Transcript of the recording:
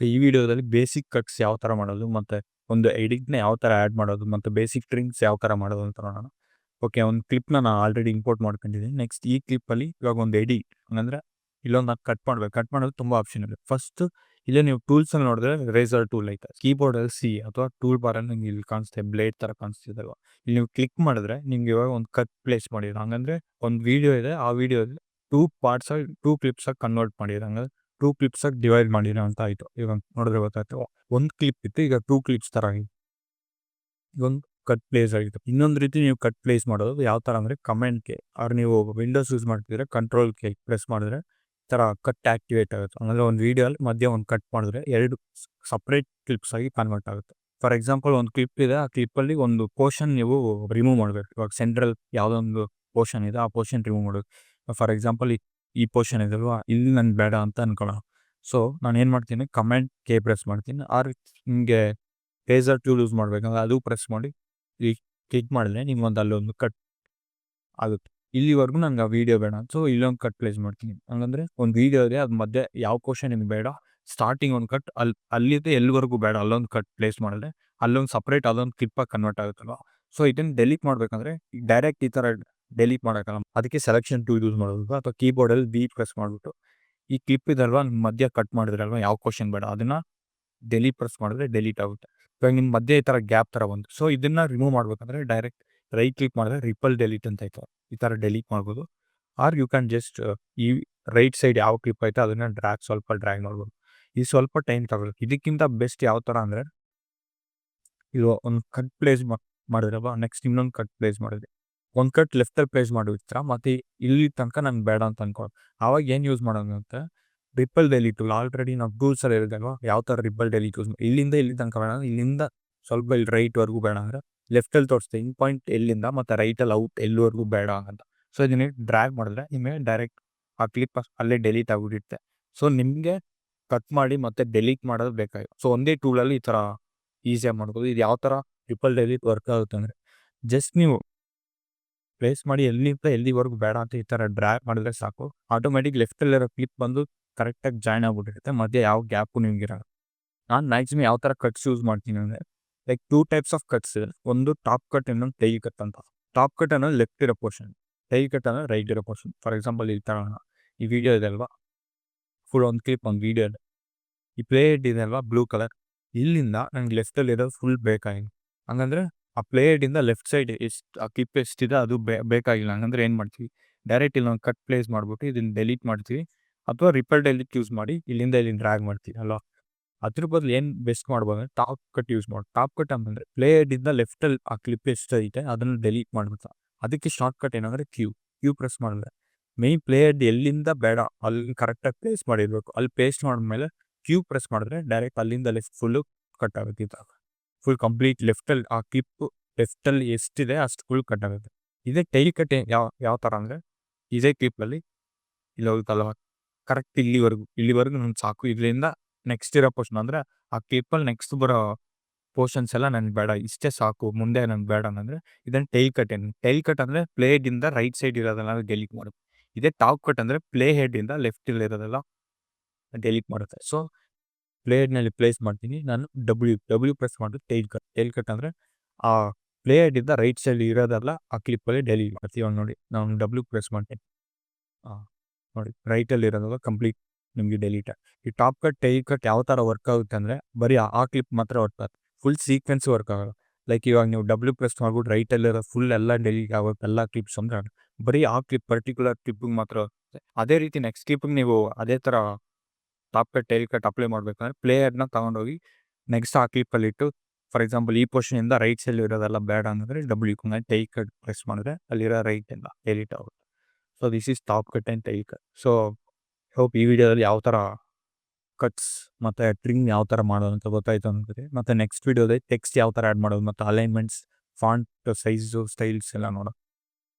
ಈ ವಿಡಿಯೋದಲ್ಲಿ basic cuts ಯಾವ ಥರ ಮಾಡೋದು, ಮತ್ತು ಒಂದು ಎಡಿಟ್‌ನ ಯಾವ ಥರ ಆ್ಯಡ್ ಮಾಡೋದು, ಮತ್ತು ಬೇಸಿಕ್ ಟ್ರಿಮ್ಸ್ ಯಾವ ಥರ ಮಾಡೋದು ಅಂತ ನೋಡೋಣ. ಓಕೆ, ಒಂದು ಕ್ಲಿಪ್‌ನ ನಾನು ಆಲ್ರೆಡಿ ಇಂಪೋರ್ಟ್ ಮಾಡ್ಕೊಂಡಿದ್ದೀನಿ. ನೆಕ್ಸ್ಟ್ ಈ ಕ್ಲಿಪ್ಪಲ್ಲಿ ಇವಾಗ ಒಂದು ಎಡಿಟ್ ಅಂದರೆ ಇಲ್ಲೊಂದು ನಾನು ಕಟ್ ಮಾಡಬೇಕು. ಕಟ್ ಮಾಡೋದು ತುಂಬ ಆಪ್ಷನ್ ಇದೆ. ಫಸ್ಟು ಇಲ್ಲೇ ನೀವು ಟೂಲ್ಸಲ್ಲಿ ನೋಡಿದ್ರೆ ರೇಸರ್ ಟೂಲ್ ಐತೆ. ಕೀಬೋರ್ಡಲ್ಲಿ ಸಿ ಅಥವಾ ಟೂಲ್ ಬಾರಲ್ಲಿ ನಿಮ್ಗೆ ಇಲ್ಲಿ ಕಾಣಿಸುತ್ತೆ, ಬ್ಲೇಡ್ ಥರ ಕಾಣಿಸ್ತಿದಲ್ವ. ಇಲ್ಲಿ ನೀವು ಕ್ಲಿಕ್ ಮಾಡಿದ್ರೆ ನಿಮ್ಗೆ ಇವಾಗ ಒಂದು ಕಟ್ ಪ್ಲೇಸ್ ಮಾಡಿದ್ರು. ಹಂಗಂದ್ರೆ ಒಂದು ವೀಡಿಯೋ ಇದೆ, ಆ ವಿಡಿಯೋದಲ್ಲಿ 2 ಪಾರ್ಟ್ಸಾಗಿ 2 ಕ್ಲಿಪ್ಸಾಗಿ ಕನ್ವರ್ಟ್ ಮಾಡಿದ್ರು. ಹಂಗಂದ್ರೆ 2 ಕ್ಲಿಪ್ಸಾಗಿ ಡಿವೈಡ್ ಮಾಡಿರೋ ಅಂತ ಆಯಿತು. ಇವಾಗ ನೋಡಿದ್ರೆ ಗೊತ್ತಾಯ್ತು, ಒಂದು ಕ್ಲಿಪ್ ಇತ್ತು, ಈಗ 2 ಕ್ಲಿಪ್ಸ್ ಥರ ಆಗಿದೆ. ಇದೊಂದು ಕಟ್ ಪ್ಲೇಸ್ ಆಗಿತ್ತು. ಇನ್ನೊಂದು ರೀತಿ ನೀವು ಕಟ್ ಪ್ಲೇಸ್ ಮಾಡೋದು ಯಾವ ಥರ ಅಂದರೆ ಕಮೆಂಟ್ಗೆ, ಅವ್ರು ನೀವು ವಿಂಡೋಸ್ ಯೂಸ್ ಮಾಡ್ತಿದ್ರೆ ಕಂಟ್ರೋಲ್ ಕೆ ಪ್ರೆಸ್ ಮಾಡಿದ್ರೆ ಈ ಥರ ಕಟ್ ಆ್ಯಕ್ಟಿವೇಟ್ ಆಗುತ್ತೆ. ಅಂದರೆ ಒಂದು ವೀಡಿಯೋಲ್ಲಿ ಮಧ್ಯೆ ಒಂದು ಕಟ್ ಮಾಡಿದ್ರೆ 2 ಸಪ್ರೇಟ್ ಕ್ಲಿಪ್ಸ್ ಆಗಿ ಕನ್ವರ್ಟ್ ಆಗುತ್ತೆ. ಫಾರ್ ಎಕ್ಸಾಂಪಲ್ ಒಂದು ಕ್ಲಿಪ್ ಇದೆ, ಆ ಕ್ಲಿಪ್ಪಲ್ಲಿ ಒಂದು ಪೋರ್ಷನ್ ನೀವು ರಿಮೂವ್ ಮಾಡಬೇಕು. ಇವಾಗ ಸೆಂಟ್ರಲ್ ಯಾವುದೋ ಒಂದು ಪೋರ್ಷನ್ ಇದೆ, ಆ ಪೋರ್ಷನ್ ರಿಮೂವ್ ಮಾಡಬೇಕು. ಫಾರ್ ಎಕ್ಸಾಂಪಲ್ ಈ ಪೋರ್ಷನ್ ಇದಲ್ವಾ, ಇಲ್ಲಿ ನನ್ಗೆ ಬೇಡ ಅಂತ ಅನ್ಕೊಳ್ಳೋಣ. ಸೊ ನಾನು ಏನು ಮಾಡ್ತೀನಿ, ಕಮೆಂಟ್ ಕೆ ಪ್ರೆಸ್ ಮಾಡ್ತೀನಿ. ಆರ್ ನಿಮಗೆ ರೇಸರ್ ಟೂಲ್ ಯೂಸ್ ಮಾಡಬೇಕಂದ್ರೆ ಅದು ಪ್ರೆಸ್ ಮಾಡಿ ಈ ಕ್ಲಿಕ್ ಮಾಡಿದ್ರೆ ನಿಮ್ಗೊಂದು ಅಲ್ಲೊಂದು ಕಟ್ ಆಗುತ್ತೆ. ಇಲ್ಲಿವರೆಗೂ ನಂಗೆ ಆ ವೀಡಿಯೋ ಬೇಡ, ಸೊ ಇಲ್ಲೊಂದು ಕಟ್ ಪ್ಲೇಸ್ ಮಾಡ್ತೀನಿ. ಹಂಗಂದ್ರೆ ಒಂದು ವೀಡಿಯೋ ಇದೆ, ಅದು ಮಧ್ಯೆ ಯಾವ ಪೋರ್ಷನ್ ನಿಮ್ಗೆ ಬೇಡ, ಸ್ಟಾರ್ಟಿಂಗ್ ಒಂದು ಕಟ್, ಅಲ್ಲಿದೆ ಎಲ್ಲಿವರೆಗೂ ಬೇಡ ಅಲ್ಲೊಂದು ಕಟ್ ಪ್ಲೇಸ್ ಮಾಡಿದ್ರೆ ಅಲ್ಲೊಂದು ಸಪ್ರೇಟ್ ಅದೊಂದು ಕ್ಲಿಪ್ಪಾಗಿ ಕನ್ವರ್ಟ್ ಆಗುತ್ತಲ್ವ. ಸೊ ಇದನ್ನು ಡೆಲೀಟ್ ಮಾಡಬೇಕಂದ್ರೆ ಡೈರೆಕ್ಟ್ ಈ ಥರ ಡೆಲೀಟ್ ಮಾಡೋಕ್ಕಲ್ಲ, ಅದಕ್ಕೆ ಸೆಲೆಕ್ಷನ್ ಟೂಲ್ ಯೂಸ್ ಮಾಡೋದು. ಅಥವಾ ಕೀಬೋರ್ಡಲ್ಲಿ ಬಿ ಪ್ರೆಸ್ ಮಾಡಿಬಿಟ್ಟು ಈ ಕ್ಲಿಪ್ ಇದಲ್ವಾ ಮಧ್ಯ ಕಟ್ ಮಾಡಿದ್ರಲ್ವ, ಯಾವ ಕ್ವಶನ್ ಬೇಡ ಅದನ್ನು ಡೆಲೀಟ್ ಪ್ರೆಸ್ ಮಾಡಿದ್ರೆ ಡೆಲೀಟ್ ಆಗುತ್ತೆ. ಇವಾಗ ನಿಮ್ಮ ಮಧ್ಯೆ ಈ ಥರ ಗ್ಯಾಪ್ ಥರ ಬಂತು. ಸೊ ಇದನ್ನು ರಿಮೂವ್ ಮಾಡಬೇಕಂದ್ರೆ ಡೈರೆಕ್ಟ್ ರೈಟ್ ಕ್ಲಿಕ್ ಮಾಡಿದ್ರೆ ರಿಪಲ್ ಡೆಲೀಟ್ ಅಂತ ಐತೆ, ಈ ಥರ ಡೆಲೀಟ್ ಮಾಡ್ಬೋದು. ಆರ್ ಯು ಕ್ಯಾನ್ ಜಸ್ಟ್ ಈ ರೈಟ್ ಸೈಡ್ ಯಾವ ಕ್ಲಿಪ್ ಐತೆ ಅದನ್ನು ಸ್ವಲ್ಪ ಡ್ರ್ಯಾಗ್ ಮಾಡ್ಬೋದು. ಇದು ಸ್ವಲ್ಪ ಟೈಮ್ ತಗೊಳ್ಳುತ್ತೆ. ಇದಕ್ಕಿಂತ ಬೆಸ್ಟ್ ಯಾವ ಥರ ಅಂದರೆ, ಇದು ಒಂದು ಕಟ್ ಪ್ಲೇಸ್ ಮಾಡಿದ್ರಲ್ವ, ನೆಕ್ಸ್ಟ್ ಇನ್ನೊಂದು ಕಟ್ ಪ್ಲೇಸ್ ಮಾಡಿದ್ರಿ, ಒಂದು ಕಟ್ ಲೆಫ್ಟಲ್ಲಿ ಪ್ಲೇಸ್ ಮಾಡಿರ್ತೀರ, ಮತ್ತು ಇಲ್ಲಿ ತನಕ ನಂಗೆ ಬೇಡ ಅಂತ ಅನ್ಕೊಳ್ಳಿ. ಆವಾಗ ಏನು ಯೂಸ್ ಮಾಡೋದು ಅಂತ, ರಿಪಲ್ ಡೆಲೀಟ್ ಟೂಲ್ ಆಲ್ರೆಡಿ ನಾವು ಟೂಲ್ಸಲ್ಲಿ ಇರೋದಲ್ವ, ಯಾವ ಥರ ರಿಪಲ್ ಡೆಲೀಟ್ ಯೂಸ್ ಇಲ್ಲಿಂದ ಇಲ್ಲಿ ತನಕ ಬೇಡ, ಇಲ್ಲಿಂದ ಸ್ವಲ್ಪ ಇಲ್ಲಿ ರೈಟ್ವರೆಗೂ ಬೇಡ ಅಂದರೆ ಲೆಫ್ಟಲ್ಲಿ ತೋರಿಸ್ತೆ ಇನ್ ಪಾಯಿಂಟ್ ಎಲ್ಲಿಂದ, ಮತ್ತು ರೈಟಲ್ಲಿ ಔಟ್ ಎಲ್ಲಿವರೆಗೂ ಬೇಡ ಅಂತ. ಸೊ ಇದನ್ನ ಡ್ರ್ಯಾಗ್ ಮಾಡಿದ್ರೆ ನಿಮಗೆ ಡೈರೆಕ್ಟ್ ಆ ಕ್ಲಿಪ್ ಅಲ್ಲೇ ಡೆಲೀಟ್ ಆಗಿಬಿಡುತ್ತೆ. ಸೊ ನಿಮಗೆ ಕಟ್ ಮಾಡಿ ಮತ್ತೆ ಡೆಲೀಟ್ ಮಾಡೋದು ಬೇಕಾಗಿಲ್ಲ. ಸೊ ಒಂದೇ ಟೂಲಲ್ಲಿ ಈ ಥರ ಈಸಿಯಾಗಿ ಮಾಡ್ಬೋದು. ಇದು ಯಾವ ಥರ ರಿಪಲ್ ಡೆಲೀಟ್ ವರ್ಕ್ ಆಗುತ್ತೆ ಅಂದರೆ, ಜಸ್ಟ್ ನೀವು ಪ್ಲೇಸ್ ಮಾಡಿ ಎಲ್ಲಿಂದ ಎಲ್ಲಿವರೆಗೂ ಬೇಡ ಅಂತ ಈ ಥರ ಡ್ರ್ಯಾಗ್ ಮಾಡಿದ್ರೆ ಸಾಕು, ಆಟೋಮೆಟಿಕ್ ಲೆಫ್ಟಲ್ಲಿರೋ ಕ್ಲಿಪ್ ಬಂದು ಕರೆಕ್ಟಾಗಿ ಜಾಯ್ನ್ ಆಗಿಬಿಟ್ಟಿರುತ್ತೆ, ಮಧ್ಯೆ ಯಾವ ಗ್ಯಾಪು ನಿಮಗಿರಲ್ಲ. ನಾನು ಮ್ಯಾಕ್ಸಿಮಮ್ ಯಾವ ಥರ ಕಟ್ಸ್ ಯೂಸ್ ಮಾಡ್ತೀನಿ ಅಂದರೆ, ಲೈಕ್ 2 ಟೈಪ್ಸ್ ಆಫ್ ಕಟ್ಸ್ ಇದೆ. ಒಂದು ಟಾಪ್ ಕಟ್, ಇನ್ನೊಂದು ಟೈಲ್ ಕಟ್ ಅಂತ. ಟಾಪ್ ಕಟ್ ಅನ್ನೋದು ಲೆಫ್ಟ್ ಇರೋ ಪೋರ್ಷನ್, ಟೈಲ್ ಕಟ್ ಅನ್ನೋದು ರೈಟ್ ಇರೋ ಪೋರ್ಷನ್. ಫಾರ್ ಎಕ್ಸಾಂಪಲ್ ಈ ಥರ ಈ ವಿಡಿಯೋ ಇದೆ ಅಲ್ವಾ, ಫುಲ್ ಒಂದು ಕ್ಲಿಪ್ ಒಂದು ವಿಡಿಯೋ ಇದೆ, ಈ ಪ್ಲೇ ಹೆಡ್ ಇದೆ ಅಲ್ವಾ ಬ್ಲೂ ಕಲರ್, ಇಲ್ಲಿಂದ ನಂಗೆ ಲೆಫ್ಟಲ್ಲಿ ಇರೋದು ಫುಲ್ ಬೇಕಾಗಿಲ್ಲ. ಹಂಗಂದ್ರೆ ಆ ಪ್ಲೇ ಹೆಡ್ಡಿಂದ ಲೆಫ್ಟ್ ಸೈಡ್ ಎಷ್ಟು ಆ ಕ್ಲಿಪ್ ಎಷ್ಟಿದೆ ಅದು ಬೇಕಾಗಿಲ್ಲ. ಹಂಗಂದ್ರೆ ಏನು ಮಾಡ್ತೀವಿ, ಡೈರೆಕ್ಟ್ ಇಲ್ಲಿ ಒಂದು ಕಟ್ ಪ್ಲೇಸ್ ಮಾಡಿಬಿಟ್ಟು ಇದನ್ನು ಡೆಲೀಟ್ ಮಾಡ್ತೀವಿ, ಅಥವಾ ರಿಪಲ್ ಡೆಲೀಟ್ ಯೂಸ್ ಮಾಡಿ ಇಲ್ಲಿಂದ ಇಲ್ಲಿ ಡ್ರ್ಯಾಗ್ ಮಾಡ್ತೀವಿ ಅಲ್ವಾ. ಅದ್ರ ಬದಲು ಏನು ಬೆಸ್ಟ್ ಮಾಡ್ಬೋದು ಅಂದರೆ ಟಾಪ್ ಕಟ್ ಯೂಸ್ ಮಾಡಿ. ಟಾಪ್ ಕಟ್ ಅಂತಂದರೆ ಪ್ಲೇ ಹೆಡ್ಡಿಂದ ಲೆಫ್ಟಲ್ಲಿ ಆ ಕ್ಲಿಪ್ ಎಷ್ಟೈತೆ ಅದನ್ನು ಡೆಲೀಟ್ ಮಾಡ್ಬೇಕು. ಅದಕ್ಕೆ ಶಾರ್ಟ್ ಕಟ್ ಏನಂದರೆ ಕ್ಯೂ ಪ್ರೆಸ್ ಮಾಡಿದ್ರೆ ಮೇನ್ ಪ್ಲೇ ಹೆಡ್ ಎಲ್ಲಿಂದ ಬೇಡ ಅಲ್ಲಿ ಕರೆಕ್ಟಾಗಿ ಪ್ಲೇಸ್ ಮಾಡಿರಬೇಕು. ಅಲ್ಲಿ ಪೇಸ್ಟ್ ಮಾಡಿದ್ಮೇಲೆ ಕ್ಯೂ ಪ್ರೆಸ್ ಮಾಡಿದ್ರೆ ಡೈರೆಕ್ಟ್ ಅಲ್ಲಿಂದ ಲೆಫ್ಟ್ ಫುಲ್ಲು ಕಟ್ ಆಗುತ್ತೆ. ಈ ಥರ ಫುಲ್ ಕಂಪ್ಲೀಟ್ ಲೆಫ್ಟಲ್ಲಿ ಆ ಕ್ಲಿಪ್ಪು ಲೆಫ್ಟಲ್ಲಿ ಎಷ್ಟಿದೆ ಅಷ್ಟು ಫುಲ್ ಕಟ್ ಆಗುತ್ತೆ. ಇದೇ ಟೈಲ್ ಕಟ್ ಯಾವ ಥರ ಅಂದರೆ, ಇದೇ ಕ್ಲಿಪ್ಪಲ್ಲಿ ಇಲ್ಲಿ ಹೋಗುತ್ತಲ್ವ ಕರೆಕ್ಟ್ ಇಲ್ಲಿವರೆಗೂ ನನಗೆ ಸಾಕು, ಇದರಿಂದ ನೆಕ್ಸ್ಟ್ ಇರೋ ಪೋರ್ಷನ್ ಅಂದರೆ ಆ ಕ್ಲಿಪ್ಪಲ್ಲಿ ನೆಕ್ಸ್ಟ್ ಬರೋ ಪೋರ್ಷನ್ಸ್ ಎಲ್ಲ ನನಗೆ ಬೇಡ, ಇಷ್ಟೇ ಸಾಕು, ಮುಂದೆ ನನಗೆ ಬೇಡ ಅಂದರೆ ಇದನ್ನು ಟೈಲ್ ಕಟ್ ಅಂದರೆ ಪ್ಲೇ ಹೆಡ್ಡಿಂದ ರೈಟ್ ಸೈಡ್ ಇರೋದೆಲ್ಲ ಡೆಲೀಟ್ ಮಾಡೋದು. ಇದೇ ಟಾಪ್ ಕಟ್ ಅಂದರೆ ಪ್ಲೇ ಹೆಡ್ಡಿಂದ ಲೆಫ್ಟಲ್ಲಿ ಇರೋದೆಲ್ಲ ಡೆಲೀಟ್ ಮಾಡುತ್ತೆ. ಸೊ ಪ್ಲೇ ಹೆಡ್ನಲ್ಲಿ ಪ್ಲೇಸ್ ಮಾಡ್ತೀನಿ ನಾನು, ಡಬ್ಲ್ಯೂ ಪ್ರೆಸ್ ಮಾಡಿದ್ರೆ ಟೈಲ್ ಕಟ್ ಅಂದರೆ ಆ ಪ್ಲೇ ಹೆಡ್ಡಿಂದ ರೈಟ್ ಸೈಡ್ ಇರೋದೆಲ್ಲ ಆ ಕ್ಲಿಪ್ಪಲ್ಲಿ ಡೆಲೀಟ್ ಮಾಡ್ತೀವಿ. ನೋಡಿ ನಾನು ಡಬ್ಲ್ಯೂ ಪ್ರೆಸ್ ಮಾಡ್ತೀನಿ, ನೋಡಿ ರೈಟಲ್ಲಿ ಇರೋದೆಲ್ಲ ಕಂಪ್ಲೀಟ್ ನಿಮಗೆ ಡೆಲೀಟ್. ಈ ಟಾಪ್ ಕಟ್ ಟೈಲ್ ಕಟ್ ಯಾವ ಥರ ವರ್ಕ್ ಆಗುತ್ತೆ ಅಂದರೆ, ಬರೀ ಆ ಕ್ಲಿಪ್ ಮಾತ್ರ ವರ್ಕ್ ಆಗುತ್ತೆ, ಫುಲ್ ಸೀಕ್ವೆನ್ಸ್ ವರ್ಕ್ ಆಗೋಲ್ಲ. ಲೈಕ್ ಇವಾಗ ನೀವು ಡಬ್ಲ್ಯೂ ಪ್ರೆಸ್ ಮಾಡ್ಬಿಟ್ಟು ರೈಟಲ್ಲಿರೋ ಫುಲ್ ಎಲ್ಲ ಡೆಲೀಟ್ ಆಗುತ್ತೆ ಎಲ್ಲ ಕ್ಲಿಪ್ಸ್ ಅಂದರೆ, ಬರೀ ಆ ಕ್ಲಿಪ್ ಪರ್ಟಿಕ್ಯುಲರ್ ಕ್ಲಿಪ್ಪಿಗೆ ಮಾತ್ರ ಆಗುತ್ತೆ. ಅದೇ ರೀತಿ ನೆಕ್ಸ್ಟ್ ಕ್ಲಿಪ್ಪಿಗೆ ನೀವು ಅದೇ ಥರ top cut tail cut apply ಮಾಡಬೇಕಂದ್ರೆ ಪ್ಲೇ ಹೆಡ್ನ ತೊಗೊಂಡೋಗಿ ನೆಕ್ಸ್ಟ್ ಆ ಕ್ಲಿಪ್ಪಲ್ಲಿ ಇಟ್ಟು, ಫಾರ್ ಎಕ್ಸಾಂಪಲ್ ಈ ಪೋರ್ಷನಿಂದ ರೈಟ್ ಸೈಡ್ ಇರೋದೆಲ್ಲ ಬೇಡ ಅಂದರೆ ಡಬ್ಲ್ಯೂ ಟೈಲ್ ಕಟ್ ಪ್ರೆಸ್ ಮಾಡಿದ್ರೆ ಅಲ್ಲಿರೋ ರೈಟಿಂದ ಡೆಲೀಟ್ ಆಗುತ್ತೆ. So this is top cut and tail cut. So hope ಈ ವಿಡಿಯೋದಲ್ಲಿ ಯಾವ ಥರ ಕಟ್ಸ್ ಮತ್ತು ಟ್ರಿಮ್ ಯಾವ ಥರ ಮಾಡೋದು ಅಂತ ಗೊತ್ತಾಯಿತು ಅನ್ಕೋತೀನಿ. ಮತ್ತು ನೆಕ್ಸ್ಟ್ ವಿಡಿಯೋದಲ್ಲಿ ಟೆಕ್ಸ್ಟ್ ಯಾವ ಥರ ಆ್ಯಡ್ ಮಾಡೋದು ಮತ್ತು ಅಲೈನ್ಮೆಂಟ್ಸ್, ಫಾಂಟ್ ಸೈಜು, ಸ್ಟೈಲ್ಸ್ ಎಲ್ಲ ನೋಡೋಣ.